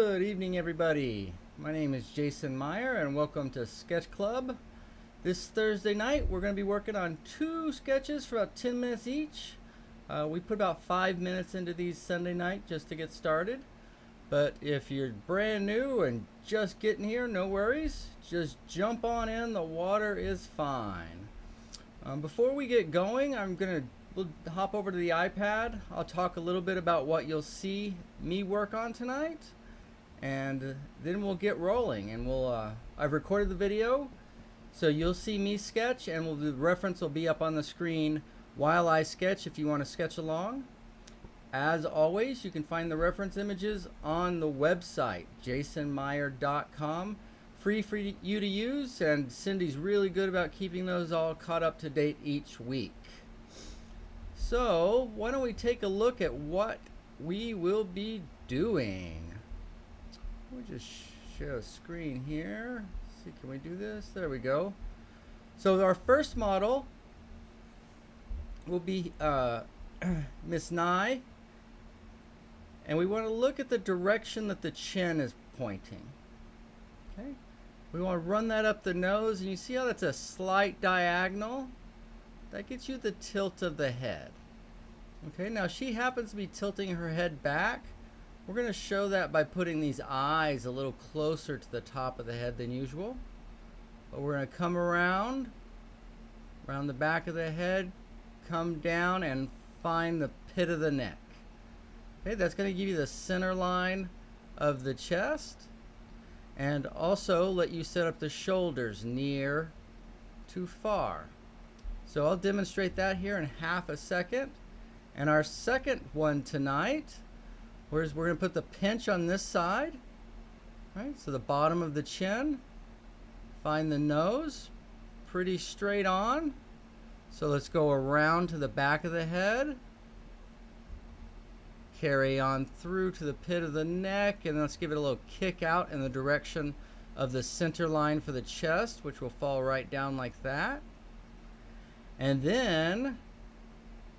Good evening, everybody. My name is Jason Meyer, and welcome to Sketch Club. This Thursday night, we're going to be working on two sketches for about 10 minutes each. We put about 5 minutes into these Sunday night just to get started. But if you're brand new and just getting here, no worries. Just jump on in. The water is fine. Before we get going, we'll hop over to the iPad. I'll talk a little bit about what you'll see me work on tonight, and then we'll get rolling. And I've recorded the video, so you'll see me sketch, and the reference will be up on the screen while I sketch if you want to sketch along. As always, you can find the reference images on the website, jasonmeyer.com. Free for you to use, and Cindy's really good about keeping those all caught up to date each week. So, why don't we take a look at what we will be doing? We'll just share a screen here. Let's see, can we do this? There we go. So our first model will be Miss Nye, and we want to look at the direction that the chin is pointing. Okay. We want to run that up the nose, and you see how that's a slight diagonal? That gets you the tilt of the head. Okay, now she happens to be tilting her head back. We're going to show that by putting these eyes a little closer to the top of the head than usual. But we're going to come around the back of the head, come down and find the pit of the neck. Okay, that's going to give you the center line of the chest, and also let you set up the shoulders near to far. So I'll demonstrate that here in half a second. And our second one tonight, we're going to put the pinch on this side. Right, so the bottom of the chin, find the nose, pretty straight on. So let's go around to the back of the head, carry on through to the pit of the neck, and let's give it a little kick out in the direction of the center line for the chest, which will fall right down like that. And then,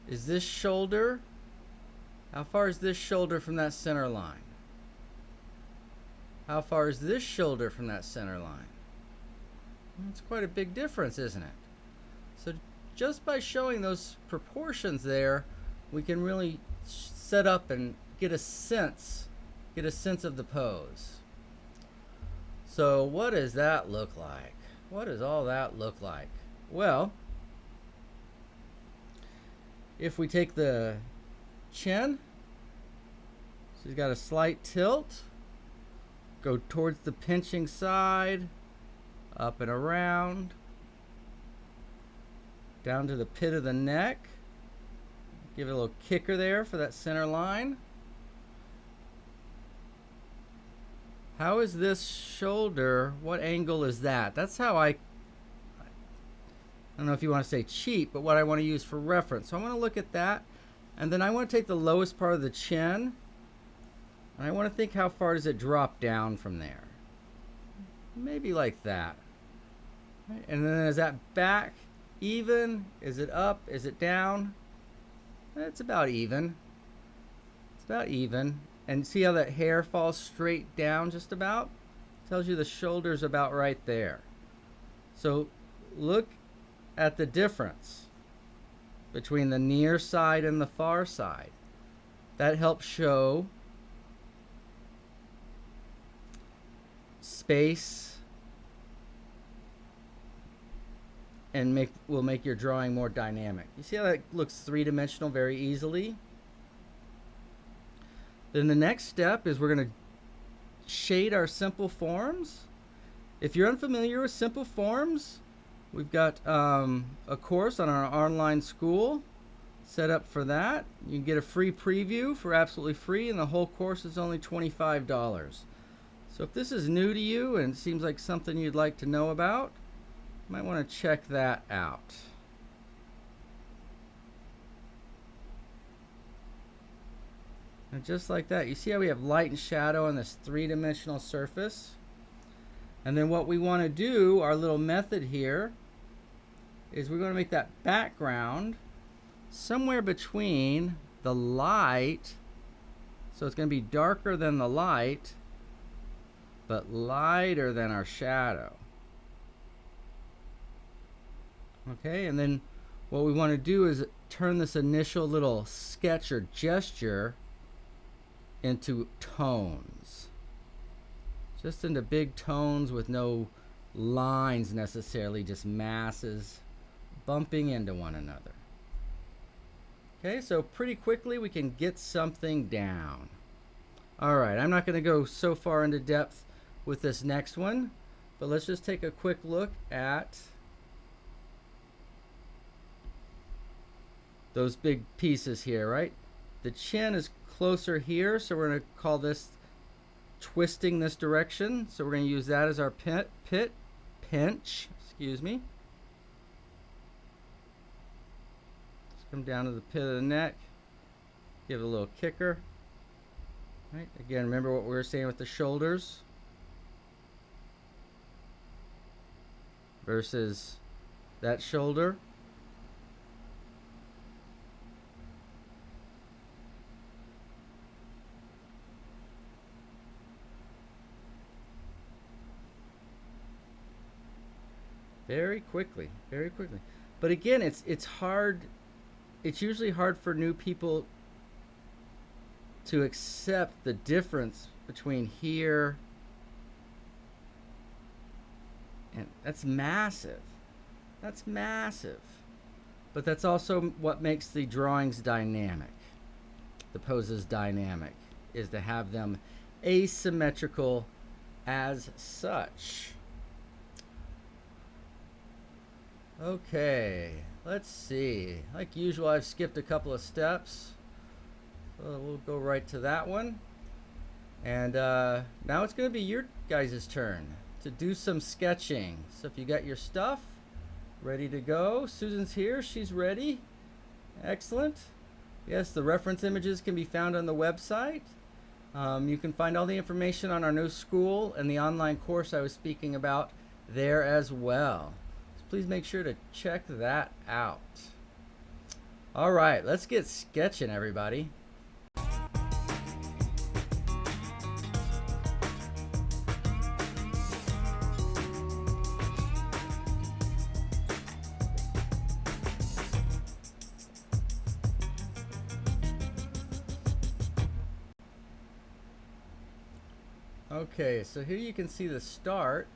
is this shoulder, how far is this shoulder from that center line? How far is this shoulder from that center line? It's quite a big difference, isn't it? So just by showing those proportions there, we can really set up and get a sense of the pose. So what does that look like? What does all that look like? Well, if we take the chin, she's got a slight tilt, go towards the pinching side, up and around, down to the pit of the neck. Give it a little kicker there for that center line. How is this shoulder? What angle is that? That's how I don't know if you want to say cheat, but what I want to use for reference. So I want to look at that, and then I want to take the lowest part of the chin, and I want to think how far does it drop down from there. Maybe like that. Right. And then is that back even? Is it up? Is it down? It's about even. It's about even. And see how that hair falls straight down just about? Tells you the shoulder's about right there. So look at the difference between the near side and the far side. That helps show space and will make your drawing more dynamic. You see how that looks three-dimensional very easily? Then the next step is we're going to shade our simple forms. If you're unfamiliar with simple forms, we've got a course on our online school set up for that. You can get a free preview for absolutely free, and the whole course is only $25. So if this is new to you and seems like something you'd like to know about, you might want to check that out. And just like that, you see how we have light and shadow on this three-dimensional surface? And then what we want to do, our little method here, is we're going to make that background somewhere between the light, so it's going to be darker than the light, but lighter than our shadow. Okay, and then what we want to do is turn this initial little sketch or gesture into tones. Just into big tones with no lines necessarily, just masses bumping into one another. Okay, so pretty quickly we can get something down. All right, I'm not going to go so far into depth with this next one, but let's just take a quick look at those big pieces here, right? The chin is closer here, so we're going to call this twisting this direction. So we're going to use that as our pinch, excuse me. Let's come down to the pit of the neck, give it a little kicker. Right, again, remember what we were saying with the shoulders versus that shoulder. Very quickly, very quickly. But again, it's hard. It's usually hard for new people to accept the difference between here and that's massive. That's massive. But that's also what makes the drawings dynamic. The poses dynamic is to have them asymmetrical as such. Okay, let's see. Like usual, I've skipped a couple of steps. So we'll go right to that one. And now it's going to be your guys' turn to do some sketching. So if you got your stuff ready to go, Susan's here. She's ready. Excellent. Yes, the reference images can be found on the website. You can find all the information on our new school and the online course I was speaking about there as well. Please make sure to check that out. All right, let's get sketching, everybody. Okay, so here you can see the start.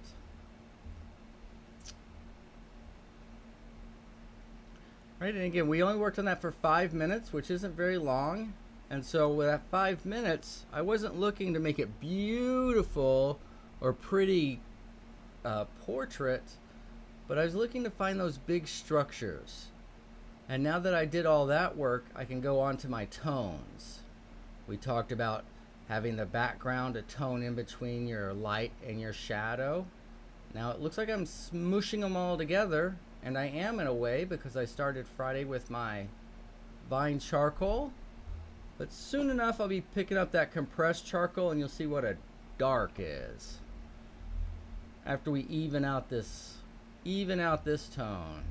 Right, and again, we only worked on that for 5 minutes, which isn't very long. And so with that 5 minutes, I wasn't looking to make it beautiful or pretty portrait, but I was looking to find those big structures. And now that I did all that work, I can go on to my tones. We talked about having the background, a tone in between your light and your shadow. Now it looks like I'm smooshing them all together. And I am in a way because I started Friday with my Vine charcoal. But soon enough I'll be picking up that compressed charcoal and you'll see what a dark is. After we even out this tone.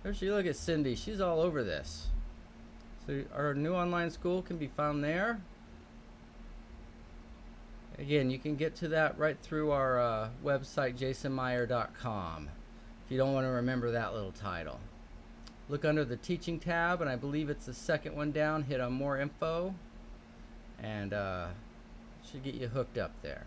There's you look at Cindy, she's all over this. So our new online school can be found there. Again, you can get to that right through our website, jasonmeyer.com. You don't want to remember that little title. Look under the teaching tab, and I believe it's the second one down. Hit on more info, and should get you hooked up there.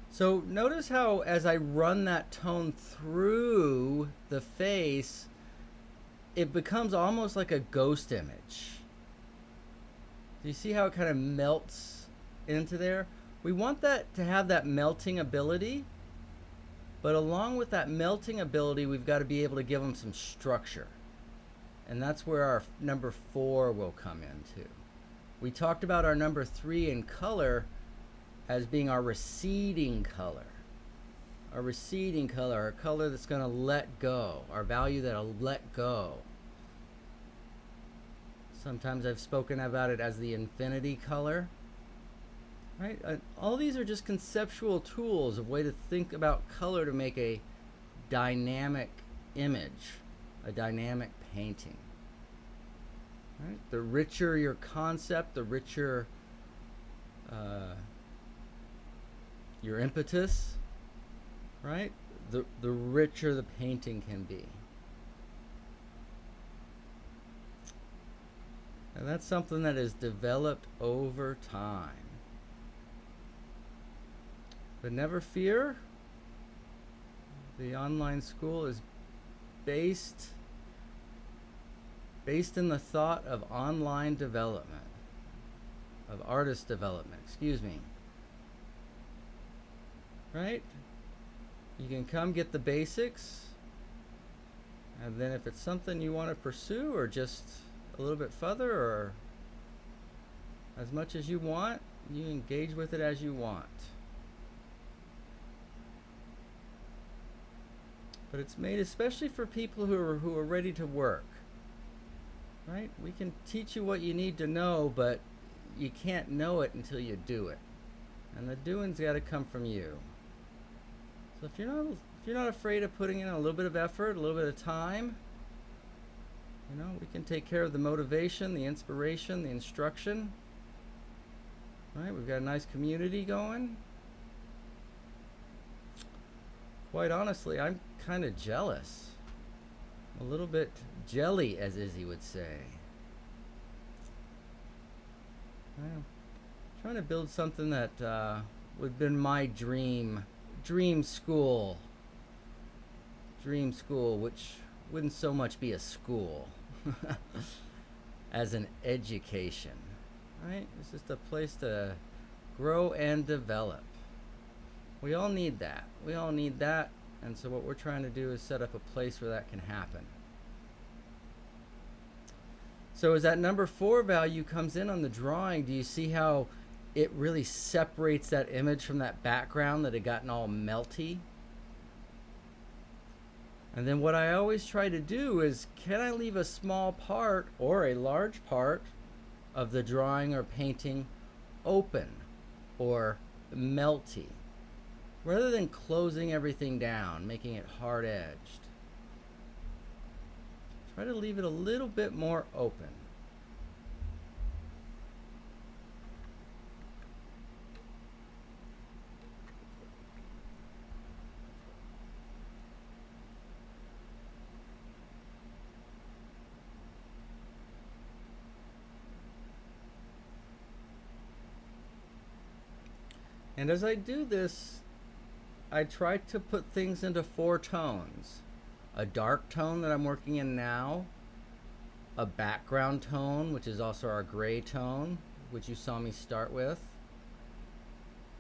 So notice how as I run that tone through the face, it becomes almost like a ghost image. Do you see how it kind of melts into there? We want that to have that melting ability, but along with that melting ability, we've got to be able to give them some structure. And that's where our number 4 will come into. We talked about our number 3 in color as being our receding color. Our receding color, our color that's going to let go, our value that'll let go. Sometimes I've spoken about it as the infinity color. Right? All these are just conceptual tools of way to think about color to make a dynamic image, a dynamic painting. Right? The richer your concept, the richer your impetus, right? The richer the painting can be. And that's something that is developed over time. But never fear, the online school is based in the thought of online development, of artist development, excuse me. Right? You can come get the basics, and then if it's something you want to pursue or just a little bit further or as much as you want, you engage with it as you want. But it's made especially for people who are ready to work. Right? We can teach you what you need to know, but you can't know it until you do it. And the doing's got to come from you. So if you're not afraid of putting in a little bit of effort, a little bit of time, we can take care of the motivation, the inspiration, the instruction. Right? We've got a nice community going. Quite honestly, I'm kind of jealous. A little bit jelly, as Izzy would say. I'm trying to build something that would have been my dream school, which wouldn't so much be a school as an education, right? It's just a place to grow and develop. We all need that. And so what we're trying to do is set up a place where that can happen. So as that number 4 value comes in on the drawing, do you see how it really separates that image from that background that had gotten all melty? And then what I always try to do is, can I leave a small part or a large part of the drawing or painting open or melty, rather than closing everything down, making it hard-edged? Try to leave it a little bit more open. And as I do this, I try to put things into 4 tones. A dark tone that I'm working in now, a background tone, which is also our gray tone, which you saw me start with.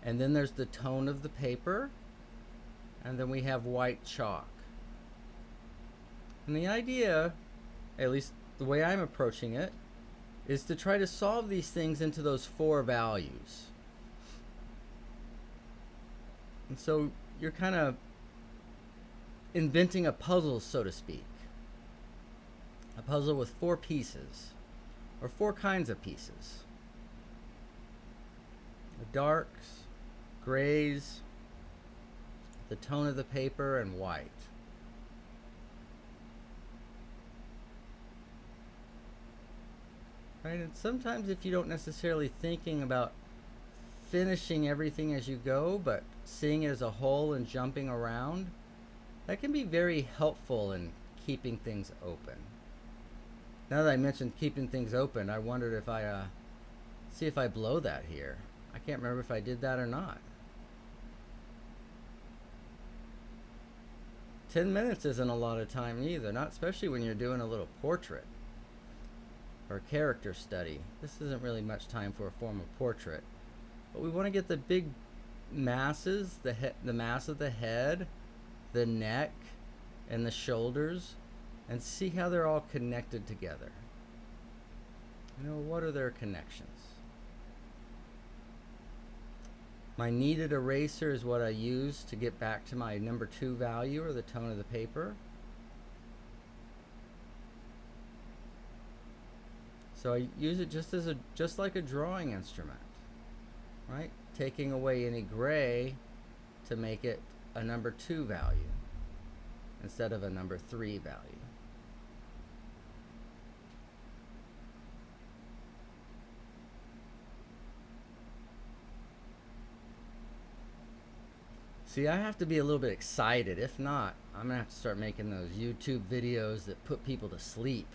And then there's the tone of the paper, and then we have white chalk. And the idea, at least the way I'm approaching it, is to try to solve these things into those 4 values. And so you're kind of inventing a puzzle, so to speak. A puzzle with 4 pieces, or 4 kinds of pieces. The darks, grays, the tone of the paper, and white. Right? And sometimes if you don't necessarily thinking about finishing everything as you go, but seeing it as a whole and jumping around, that can be very helpful in keeping things open. Now that I mentioned keeping things open, I wondered if see if I blow that here. I can't remember if I did that or not. 10 minutes isn't a lot of time either, not especially when you're doing a little portrait or character study. This isn't really much time for a formal portrait. But we want to get the big masses, the mass of the head, the neck, and the shoulders, and see how they're all connected together. What are their connections? My kneaded eraser is what I use to get back to my number 2 value, or the tone of the paper. So I use it just like a drawing instrument, right? Taking away any gray to make it a number 2 value instead of a number 3 value. See, I have to be a little bit excited. If not, I'm going to have to start making those YouTube videos that put people to sleep.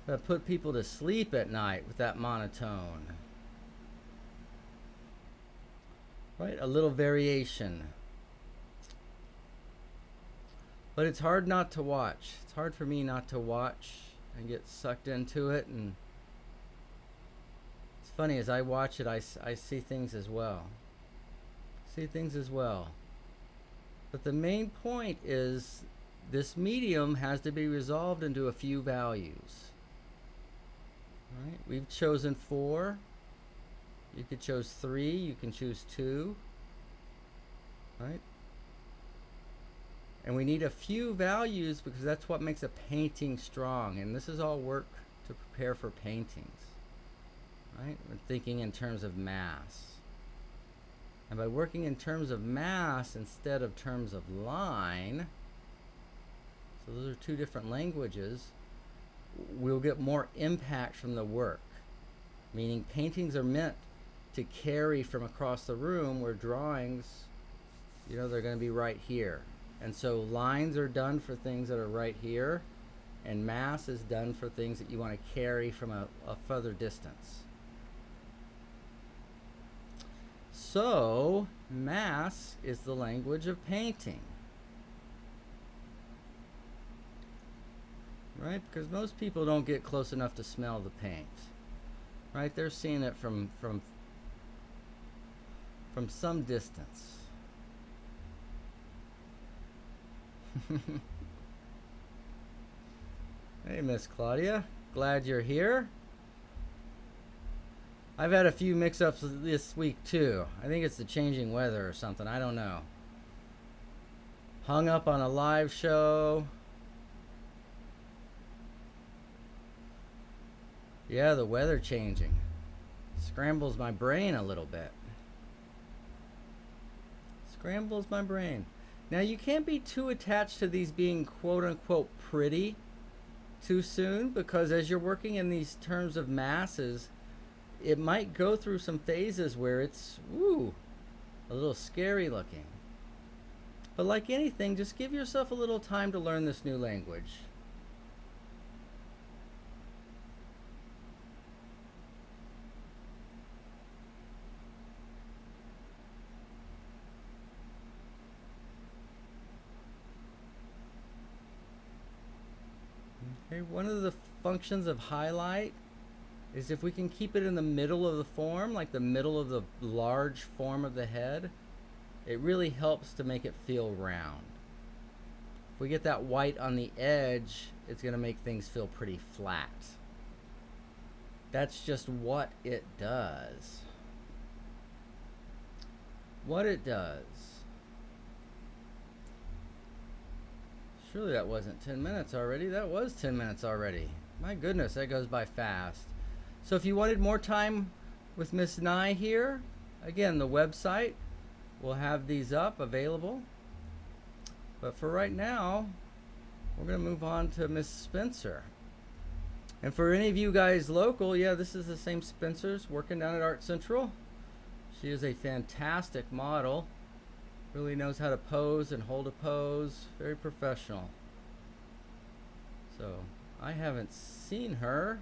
That put people to sleep at night with that monotone. Right? A little variation. But it's hard not to watch. It's hard for me not to watch and get sucked into it. And it's funny, as I watch it, I see things as well. See things as well. But the main point is this medium has to be resolved into a few values. Right? We've chosen 4. You could choose 3. You can choose 2. Right? And we need a few values because that's what makes a painting strong. And this is all work to prepare for paintings. Right? We're thinking in terms of mass. And by working in terms of mass instead of terms of line, so those are 2 different languages, we'll get more impact from the work. Meaning paintings are meant to carry from across the room, where drawings, you know, they're going to be right here. And so lines are done for things that are right here, and mass is done for things that you want to carry from a further distance. So mass is the language of painting. Right? Because most people don't get close enough to smell the paint. Right? They're seeing it from some distance. Hey, Miss Claudia. Glad you're here. I've had a few mix-ups this week too. I think it's the changing weather or something. I don't know. Hung up on a live show. Yeah, the weather changing scrambles my brain a little bit. Scrambles my brain. Now, you can't be too attached to these being quote-unquote pretty too soon, because as you're working in these terms of masses, it might go through some phases where it's, a little scary looking. But like anything, just give yourself a little time to learn this new language. Okay, one of the functions of highlight is if we can keep it in the middle of the form, like the middle of the large form of the head, it really helps to make it feel round. If we get that white on the edge, it's going to make things feel pretty flat. That's just what it does. What it does. Surely that wasn't 10 minutes already. That was 10 minutes already. My goodness, that goes by fast. So if you wanted more time with Miss Nye here, again, the website will have these up available. But for right now, we're going to move on to Miss Spencer. And for any of you guys local, yeah, this is the same Spencer's working down at Art Central. She is a fantastic model. Really knows how to pose and hold a pose. Very professional. So I haven't seen her,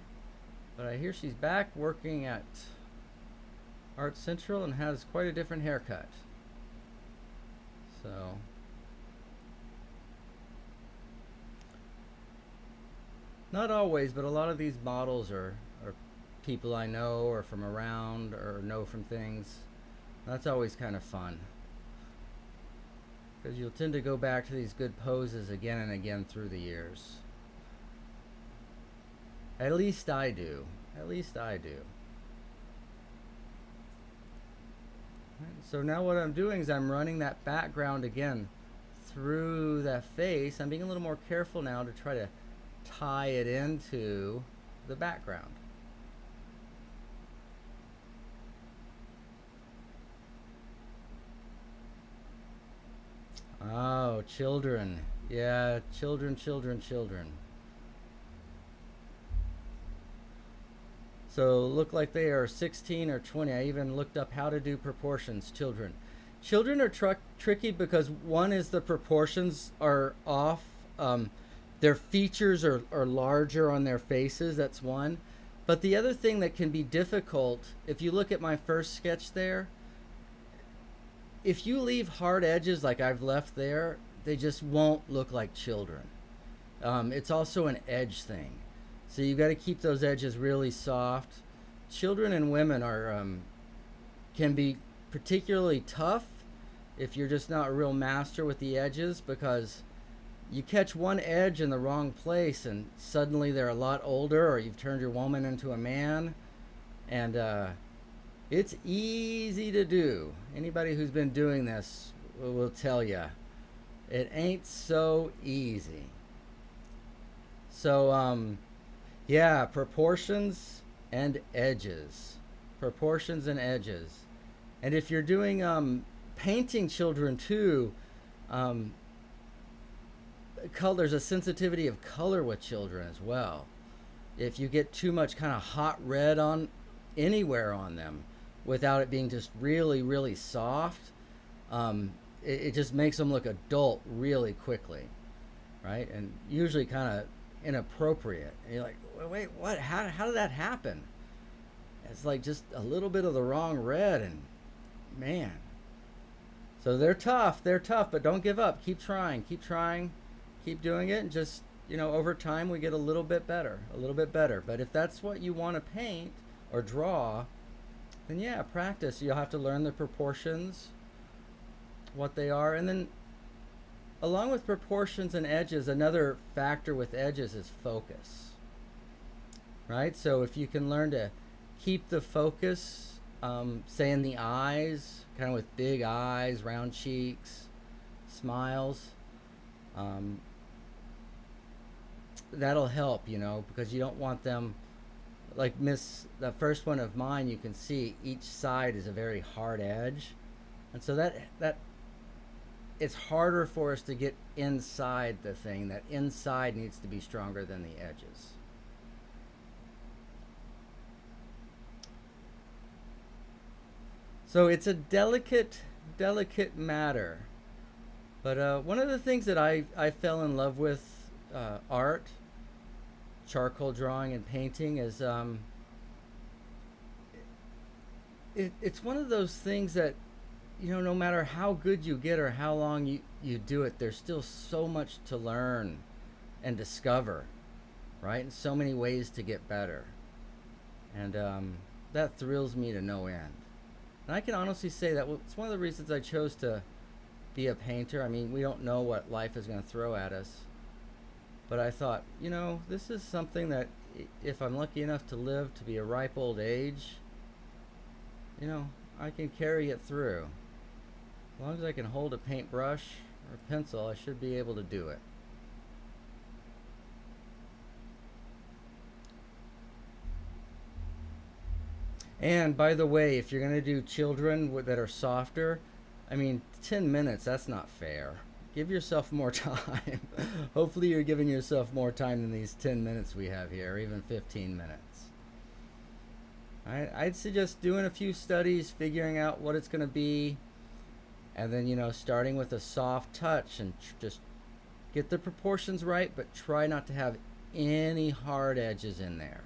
but I hear she's back working at Art Central and has quite a different haircut. So not always, but a lot of these models are people I know or from around or know from things. That's always kind of fun, because you'll tend to go back to these good poses again and again through the years. At least I do. At least I do. Right, so now what I'm doing is I'm running that background again through that face. I'm being a little more careful now to try to tie it into the background. Oh, children. Yeah, children. So look like they are 16 or 20. I even looked up how to do proportions, children. Children are tricky because one is the proportions are off. Their features are larger on their faces. That's one. But the other thing that can be difficult, if you look at my first sketch there, if you leave hard edges like I've left there, they just won't look like children. It's also an edge thing. So you've got to keep those edges really soft. Children and women are can be particularly tough if you're just not a real master with the edges, because you catch one edge in the wrong place and suddenly they're a lot older, or you've turned your woman into a man, and it's easy to do. Anybody who's been doing this will tell you it ain't so easy. So yeah, proportions and edges. Proportions and edges. And if you're doing painting children too, there's a sensitivity of color with children as well. If you get too much kind of hot red on anywhere on them without it being just really, really soft, it just makes them look adult really quickly, right? And usually kind of inappropriate. And you're like, wait, what? How did that happen? It's like just a little bit of the wrong red, and man. So they're tough, but don't give up. Keep trying, keep doing it, and just, over time we get a little bit better. But if that's what you want to paint or draw, then yeah, practice. You'll have to learn the proportions, what they are, and then along with proportions and edges, another factor with edges is focus, right? So if you can learn to keep the focus, say in the eyes, kind of with big eyes, round cheeks, smiles, that'll help, because you don't want them, like the first one of mine, you can see each side is a very hard edge. And so that it's harder for us to get inside the thing. That inside needs to be stronger than the edges. So it's a delicate matter. But one of the things that I fell in love with art, charcoal drawing and painting, is it's one of those things that, no matter how good you get or how long you do it, there's still so much to learn and discover, right? And so many ways to get better. And that thrills me to no end. And I can honestly say that it's one of the reasons I chose to be a painter. I mean, we don't know what life is going to throw at us. But I thought, this is something that if I'm lucky enough to live to be a ripe old age, I can carry it through. As long as I can hold a paintbrush or a pencil, I should be able to do it. And by the way, if you're going to do children that are softer, 10 minutes, that's not fair. Give yourself more time. Hopefully you're giving yourself more time than these 10 minutes we have here, or even 15 minutes. I'd suggest doing a few studies, figuring out what it's going to be, and then, starting with a soft touch and just get the proportions right, but try not to have any hard edges in there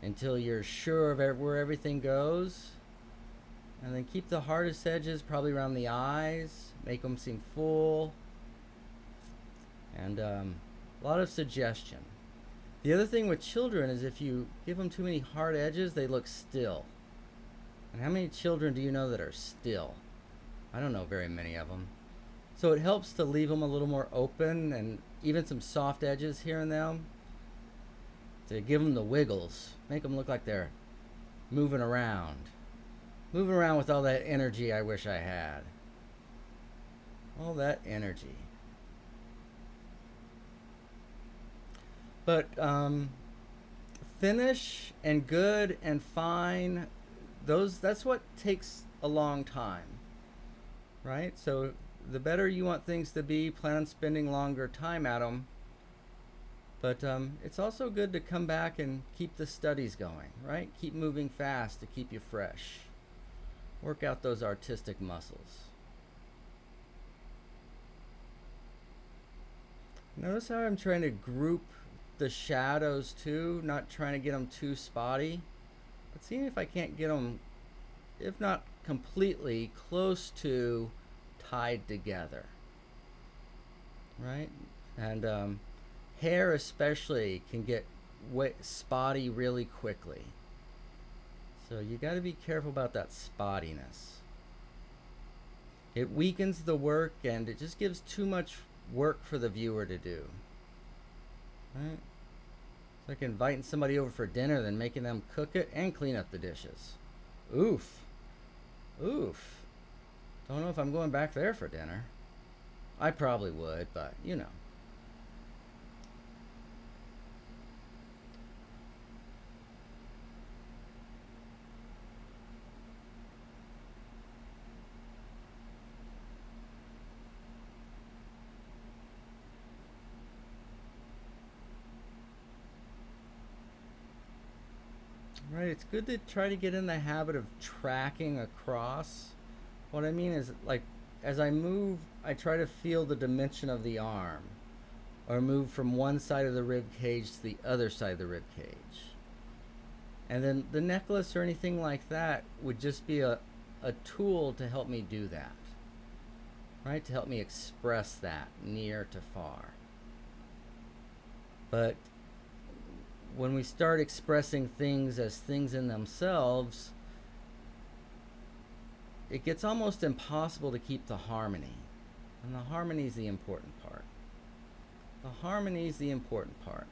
until you're sure of where everything goes. And then keep the hardest edges probably around the eyes, make them seem full, and a lot of suggestion. The other thing with children is if you give them too many hard edges, they look still. And how many children do you know that are still? I don't know very many of them. So it helps to leave them a little more open, and even some soft edges here and there, to give them the wiggles, make them look like they're moving around with all that energy I wish I had. All that energy. But finish and good and fine, that's what takes a long time, right? So the better you want things to be, plan on spending longer time at them. But it's also good to come back and keep the studies going, right? Keep moving fast to keep you fresh. Work out those artistic muscles. Notice how I'm trying to group the shadows too, not trying to get them too spotty, but seeing if I can't get them, if not completely, close to tied together, right? And hair especially can get spotty really quickly. So you got to be careful about that spottiness. It weakens the work and it just gives too much work for the viewer to do. Right? It's like inviting somebody over for dinner, then making them cook it and clean up the dishes. Oof. Oof. Don't know if I'm going back there for dinner. I probably would, but you know. Right, it's good to try to get in the habit of tracking across. What I mean is, like, as I move, I try to feel the dimension of the arm, or move from one side of the rib cage to the other side of the rib cage. And then the necklace or anything like that would just be a tool to help me do that, right? To help me express that near to far. But when we start expressing things as things in themselves, it gets almost impossible to keep the harmony. And the harmony is the important part. The harmony is the important part.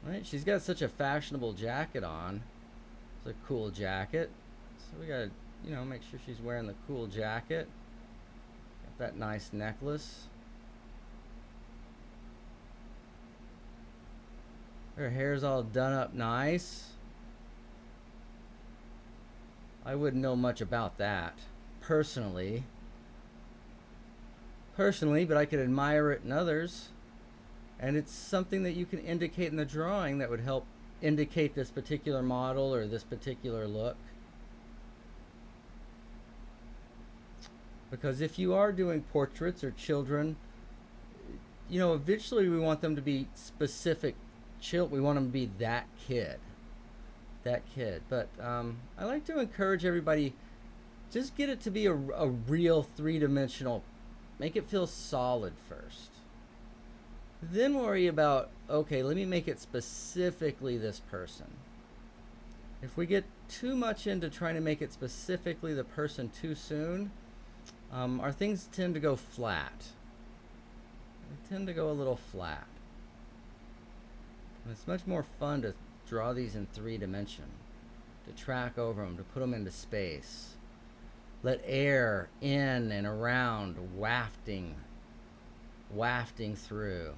Right? She's got such a fashionable jacket on. It's a cool jacket. So we gotta, make sure she's wearing the cool jacket. Got that nice necklace. Her hair's all done up nice. I wouldn't know much about that personally, but I could admire it in others. And it's something that you can indicate in the drawing that would help indicate this particular model or this particular look. Because if you are doing portraits or children, eventually we want them to be specific. We want them to be that kid. But I like to encourage everybody, just get it to be a real three-dimensional, make it feel solid first. Then worry about, okay, let me make it specifically this person. If we get too much into trying to make it specifically the person too soon, our things tend to go flat. They tend to go a little flat. And it's much more fun to draw these in 3-dimension, to track over them, to put them into space. Let air in and around, wafting through.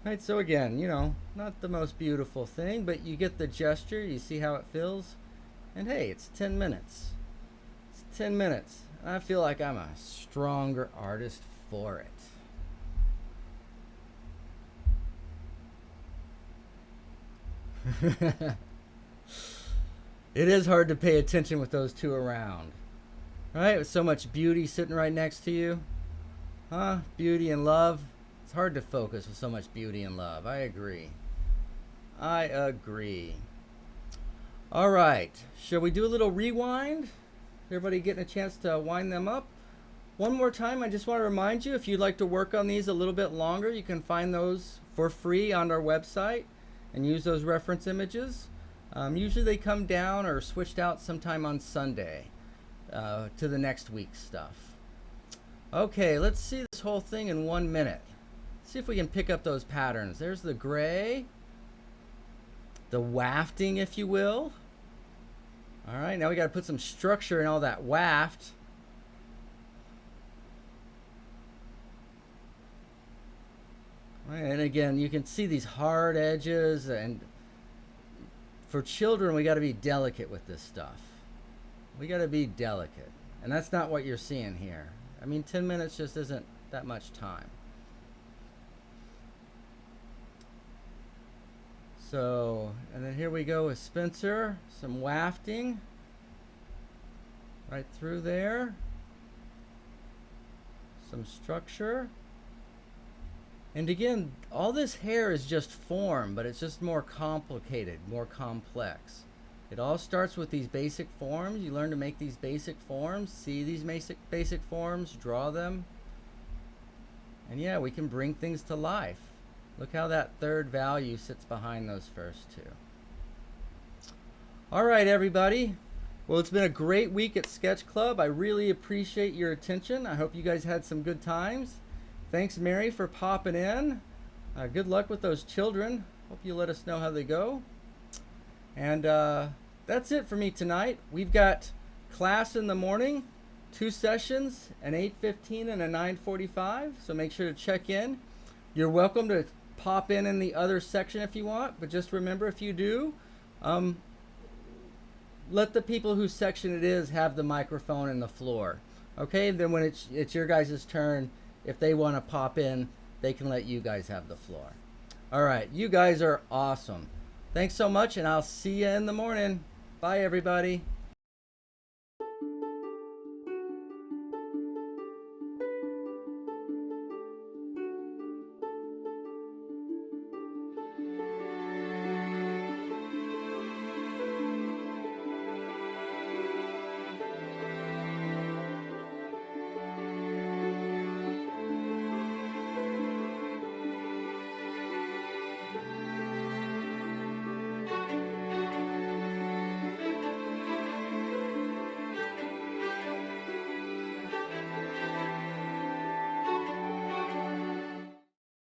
Right, so again, not the most beautiful thing, but you get the gesture, you see how it feels, and hey, it's 10 minutes. It's 10 minutes. I feel like I'm a stronger artist for it. It is hard to pay attention with those two around. Right? With so much beauty sitting right next to you. Huh? Beauty and love. It's hard to focus with so much beauty and love. I agree. All right. Shall we do a little rewind? Everybody getting a chance to wind them up? One more time, I just want to remind you, if you'd like to work on these a little bit longer, you can find those for free on our website and use those reference images. Usually they come down or switched out sometime on Sunday to the next week's stuff. Okay, let's see this whole thing in 1 minute. See if we can pick up those patterns. There's the gray, the wafting, if you will. All right, now we got to put some structure in all that waft. All right, and again, you can see these hard edges, and for children, we got to be delicate with this stuff. We got to be delicate. And that's not what you're seeing here. I mean, 10 minutes just isn't that much time. So, and then here we go with Spencer, some wafting right through there, some structure. And again, all this hair is just form, but it's just more complicated, more complex. It all starts with these basic forms. You learn to make these basic forms, see these basic forms, draw them. And yeah, we can bring things to life. Look how that third value sits behind those first two. All right, everybody. Well, it's been a great week at Sketch Club. I really appreciate your attention. I hope you guys had some good times. Thanks, Mary, for popping in. Good luck with those children. Hope you let us know how they go. And that's it for me tonight. We've got class in the morning, 2 sessions, an 8:15 and a 9:45. So make sure to check in. You're welcome to pop in the other section if you want, but just remember, if you do, let the people whose section it is have the microphone and the floor. Okay, then when it's your guys' turn, if they want to pop in, they can let you guys have the floor. All right, you guys are awesome. Thanks so much, and I'll see you in the morning. Bye, everybody.